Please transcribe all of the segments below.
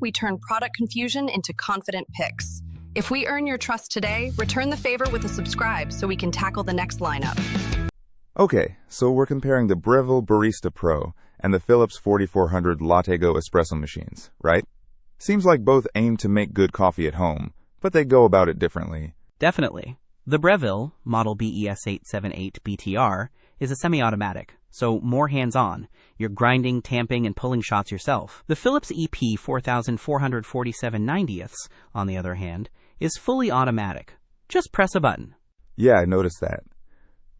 we turn product confusion into confident picks. If we earn your trust today, return the favor with a subscribe so we can tackle the next lineup. Okay, so we're comparing the Breville Barista Pro and the Philips 4400 LatteGo espresso machines, right? Seems like both aim to make good coffee at home, but they go about it differently. Definitely. The Breville, model BES878BTR, is a semi-automatic, so more hands-on. You're grinding, tamping, and pulling shots yourself. The Philips EP 4447/90, on the other hand, is fully automatic. Just press a button. Yeah, I noticed that.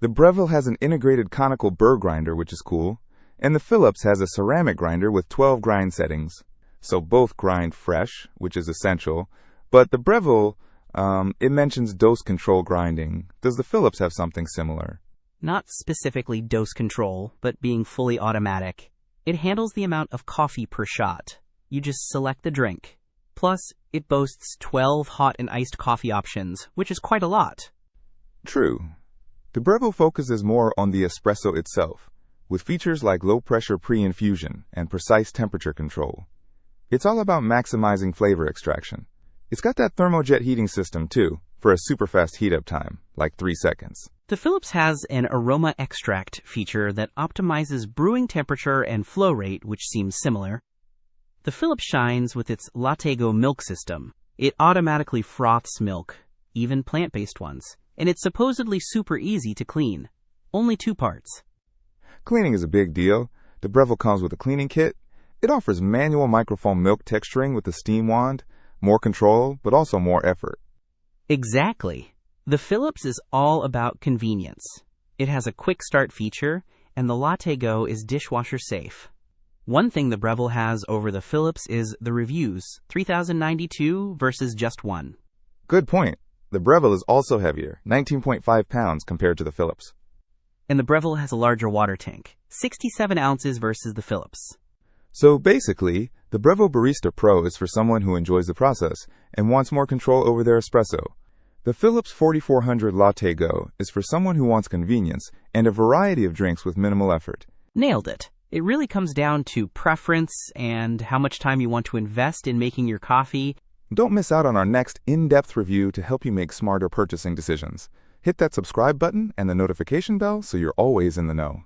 The Breville has an integrated conical burr grinder, which is cool, and the Philips has a ceramic grinder with 12 grind settings. So both grind fresh, which is essential, but the Breville, it mentions dose control grinding. Does the Philips have something similar? Not specifically dose control, but being fully automatic. It handles the amount of coffee per shot. You just select the drink. Plus, it boasts 12 hot and iced coffee options, which is quite a lot. True. The Breville focuses more on the espresso itself, with features like low-pressure pre-infusion and precise temperature control. It's all about maximizing flavor extraction. It's got that thermojet heating system, too, for a super-fast heat-up time, like 3 seconds. The Philips has an aroma extract feature that optimizes brewing temperature and flow rate, which seems similar. The Philips shines with its LatteGo milk system. It automatically froths milk, even plant-based ones, and it's supposedly super easy to clean. Only 2 parts. Cleaning is a big deal. The Breville comes with a cleaning kit. It offers manual microfoam milk texturing with a steam wand, more control, but also more effort. Exactly. The Philips is all about convenience. It has a quick start feature, and the LatteGo is dishwasher safe. One thing the Breville has over the Philips is the reviews, 3,092 versus just 1. Good point. The Breville is also heavier, 19.5 pounds compared to the Philips. And the Breville has a larger water tank, 67 ounces versus the Philips. So basically, the Breville Barista Pro is for someone who enjoys the process and wants more control over their espresso. The Philips 4400 LatteGo is for someone who wants convenience and a variety of drinks with minimal effort. Nailed it. It really comes down to preference and how much time you want to invest in making your coffee. Don't miss out on our next in-depth review to help you make smarter purchasing decisions. Hit that subscribe button and the notification bell so you're always in the know.